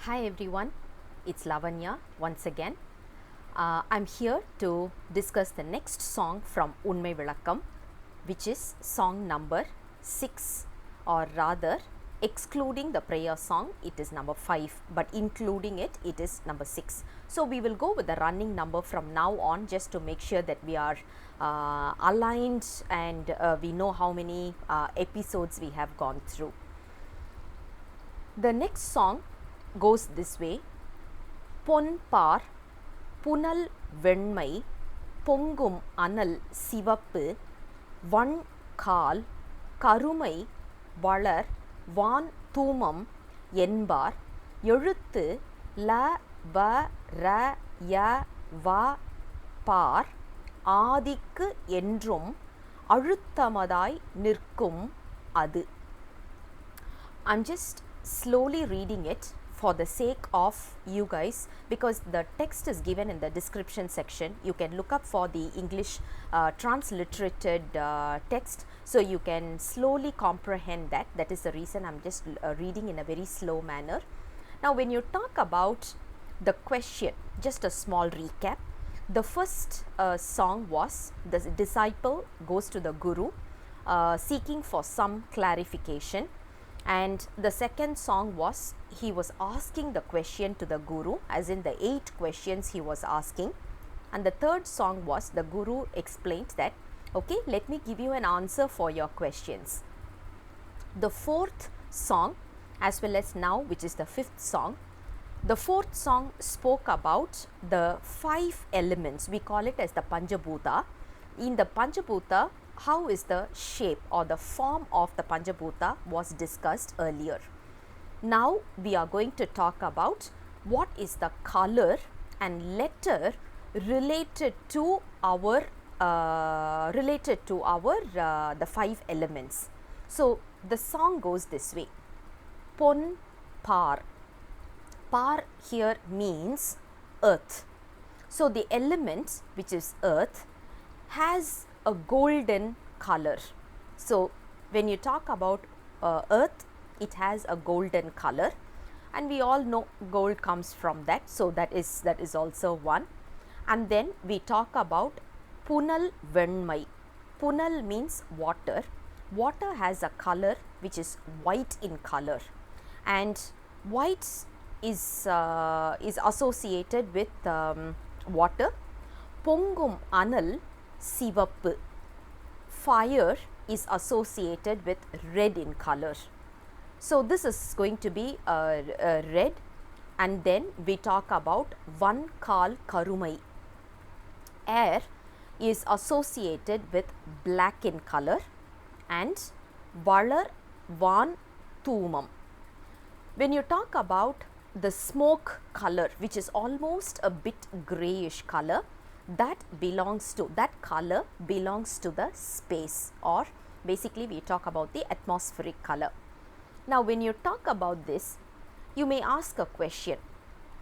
Hi everyone, it's Lavanya once again. I'm here to discuss the next song from Unmai Vilakkam, which is song number 6, or rather, excluding the prayer song, it is number 5, but including it, it is number 6. So, we will go with the running number from now on just to make sure that we are aligned and we know how many episodes we have gone through. The next song goes this way. பொன் பார் புனல் வெண்மை பொங்கும் அனல் சிவப்பு வண் கால் கருமை வளர் வான் தூமம் என்பார் எழுத்து ல வ ர ய வ பார் ஆதிக்கு என்றும் அழுத்தமதாய் நிற்கும் அது. I'm just slowly reading it for the sake of you guys, because the text is given in the description section. You can look up for the English transliterated text, so you can slowly comprehend that. That is the reason I'm just reading in a very slow manner. Now, when you talk about the question, just a small recap. The first song was the disciple goes to the guru seeking for some clarification. And the second song was he was asking the question to the guru, as in the 8 questions he was asking. And the third song was the guru explained that, okay, let me give you an answer for your questions. The fourth song, as well as now, which is the 5th song, the 4th song spoke about the 5 elements. We call it as the Panchabhuta. In the Panchabhuta, how is the shape or the form of the Panchabhuta was discussed earlier. Now, we are going to talk about what is the color and letter related to our the 5 elements. So, the song goes this way. Pon par. Par here means earth. So, the element which is earth has a golden color. So, when you talk about earth, it has a golden color, and we all know gold comes from that. So, that is also one. And then we talk about punal venmai. Punal means water. Water has a color which is white in color, and white is associated with water. Pongum anal Sivappu. Fire is associated with red in color. So, this is going to be red. And then we talk about Van Kal Karumai. Air is associated with black in color, and Valar Van Tumam. When you talk about the smoke color, which is almost a bit grayish color, that color belongs to the space, or basically we talk about the atmospheric color. Now, when you talk about this, you may ask a question.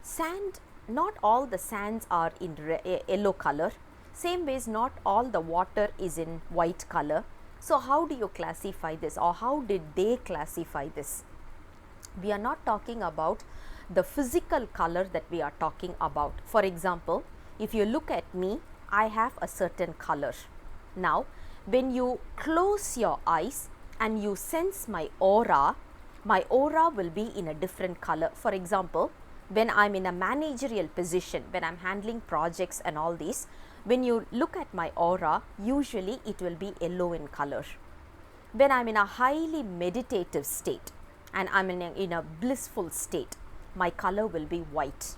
Sand, not all the sands are in yellow color. Same ways, not all the water is in white color. So, how do you classify this, or how did they classify this? We are not talking about the physical color that we are talking about. For example, if you look at me, I have a certain color. Now, when you close your eyes and you sense my aura will be in a different color. For example, when I am in a managerial position, when I am handling projects and all these, when you look at my aura, usually it will be yellow in color. When I am in a highly meditative state and I am in a blissful state, my color will be white.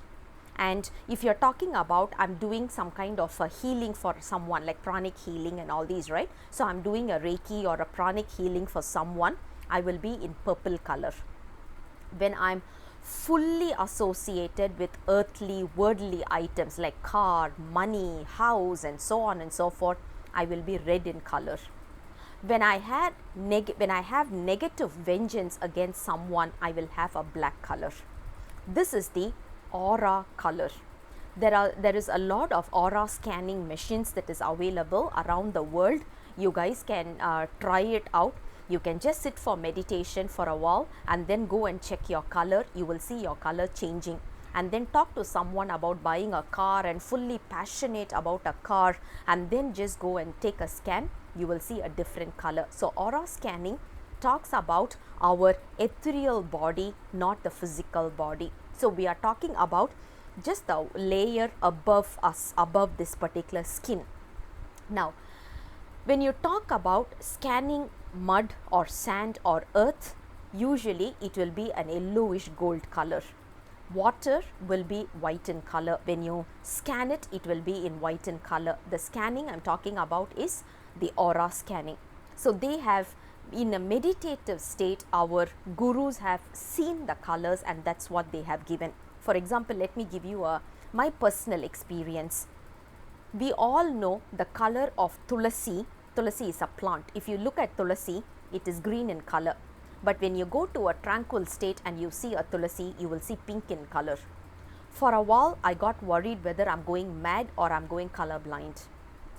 And if you are talking about, I am doing some kind of a healing for someone, like pranic healing and all these, right? So, I am doing a Reiki or a pranic healing for someone, I will be in purple color. When I am fully associated with earthly, worldly items like car, money, house, and so on and so forth, I will be red in color. When I have negative vengeance against someone, I will have a black color. This is the aura color. There is a lot of aura scanning machines that is available around the world. You guys can try it out. You can just sit for meditation for a while and then go and check your color. You will see your color changing. And then talk to someone about buying a car and fully passionate about a car, and then just go and take a scan. You will see a different color. So aura scanning talks about our ethereal body, not the physical body. So we are talking about just the layer above us, above this particular skin. Now, when you talk about scanning mud or sand or earth, usually it will be an yellowish gold color. Water will be white in color. When you scan it, it will be in white in color. The scanning I'm talking about is the aura scanning. So they have, in a meditative state, our gurus have seen the colors, and that's what they have given. For example, let me give you my personal experience. We all know the color of tulasi. Tulasi is a plant. If you look at tulasi, it is green in color. But when you go to a tranquil state and you see a tulasi, you will see pink in color. For a while, I got worried whether I'm going mad or I'm going colorblind.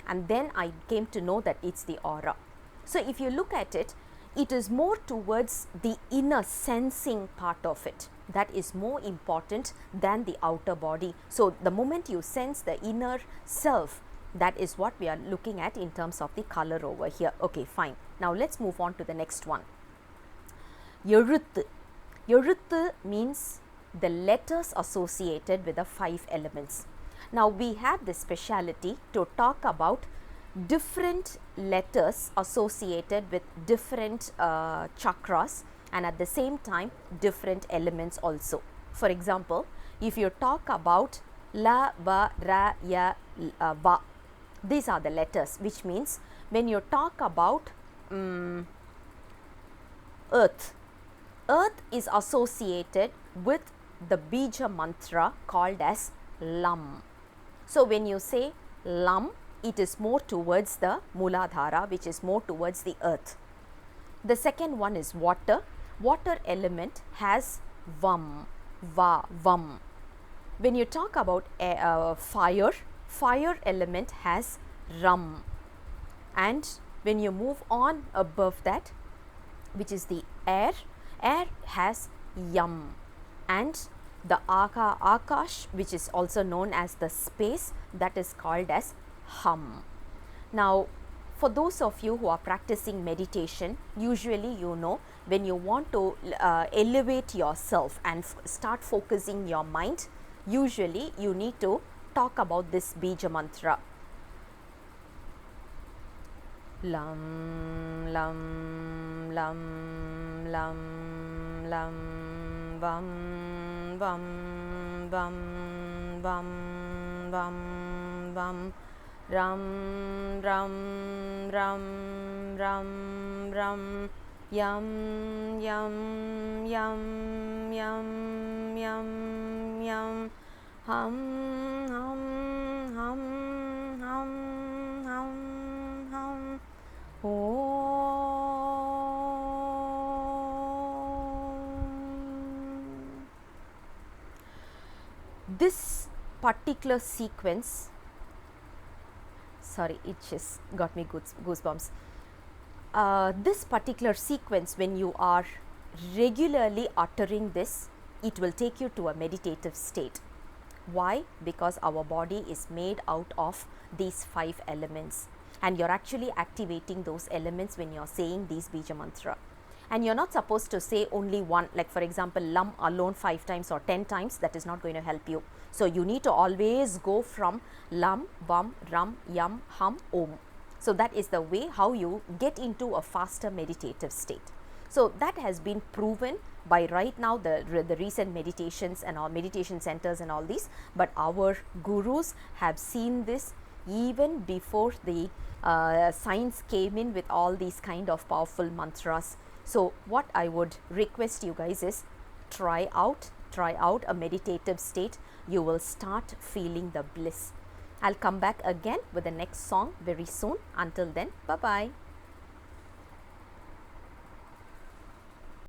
And then I came to know that it's the aura. So if you look at it, it is more towards the inner sensing part of it. That is more important than the outer body. So the moment you sense the inner self, that is what we are looking at in terms of the color over here. Okay, fine. Now let's move on to the next one. Ezhuthu. Ezhuthu means the letters associated with the 5 elements. Now we have this speciality to talk about different letters associated with different chakras, and at the same time different elements also. For example, if you talk about la, va, ra, ya, va, these are the letters, which means when you talk about earth, earth is associated with the bija mantra called as lam. So when you say lam, it is more towards the Muladhara, which is more towards the earth. The second one is water. Water element has vam, va, vam. When you talk about fire, fire element has ram. And when you move on above that, which is the air, air has yam. And the akash, which is also known as the space, that is called as hum. Now, for those of you who are practicing meditation, usually you know when you want to elevate yourself and start focusing your mind, usually you need to talk about this bija mantra. Lam, lam, lam, lam, lam, vam, vam, vam, vam, vam, vam. Ram, ram, ram, ram, ram, yam, yam, yam, yam, yam, yam, hum, hum, hum, hum, hum, hum, om. This particular sequence, sorry, it just got me goosebumps. This particular sequence, when you are regularly uttering this, it will take you to a meditative state. Why? Because our body is made out of these 5 elements, and you're actually activating those elements when you're saying these bija mantra. And you're not supposed to say only one, like for example, lam alone 5 times or 10 times, that is not going to help you. So you need to always go from lam, vam, ram, yam, hum, om. So that is the way how you get into a faster meditative state. So that has been proven by right now the recent meditations and all meditation centers and all these, but our gurus have seen this even before the science came in with all these kind of powerful mantras. So what I would request you guys is try out a meditative state. You will start feeling the bliss. I'll come back again with the next song very soon. Until then, bye bye.